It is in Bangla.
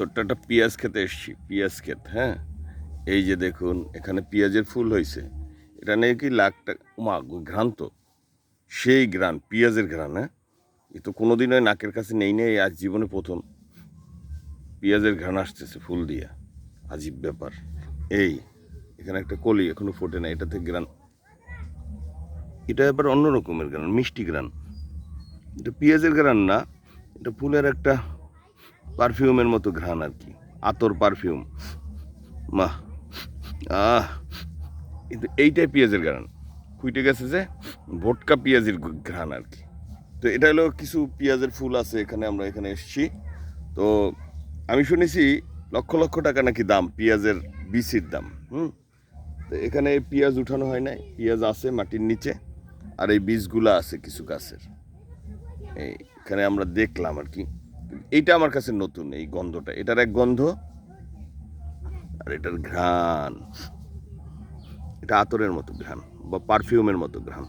ছোট্ট একটা পেঁয়াজ খেতে এসছি, পেঁয়াজ ক্ষেত। হ্যাঁ, এই যে দেখুন এখানে পেঁয়াজের ফুল হয়েছে। এটা নিয়ে কি লাখ টাকা, মা ঘ্রাণ তো সেই ঘ্রাণ, পেঁয়াজের ঘ্রাণ। হ্যাঁ, এ তো কোনোদিনও নাকের কাছে নেই নেই, আজ জীবনে প্রথম পেঁয়াজের ঘ্রাণ আসতেছে ফুল দিয়া। আজীব ব্যাপার। এই এখানে একটা কলি এখনো ফোটে না, এটা থেকে ঘ্রাণ, এটা এবার অন্য রকমের ঘ্রাণ, মিষ্টি ঘ্রাণ। এটা পেঁয়াজের ঘ্রাণ না, এটা ফুলের একটা পারফিউমের মতো ঘ্রাণ আর কি, আতর পারফিউম। মা আহ কিন্তু এইটাই পেঁয়াজের ঘ্রাণ, ফুটে গেছে যে ভোটকা পেঁয়াজের ঘ্রাণ আর কি। তো এটা হলো কিছু পেঁয়াজের ফুল আছে এখানে, আমরা এখানে এসেছি। তো আমি শুনেছি লক্ষ লক্ষ টাকা নাকি দাম পেঁয়াজের বিচির দাম। তো এখানে পেঁয়াজ উঠানো হয় নাই, পেঁয়াজ আছে মাটির নিচে, আর এই বীজগুলা আছে কিছু গাছের। এখানে আমরা দেখলাম আর কি। এইটা আমার কাছে নতুন, এই গন্ধটা, এটার এক গন্ধ আর এটার ঘ্রাণ, এটা আতরের মতো ঘ্রাণ বা পারফিউমের মতো ঘ্রাণ।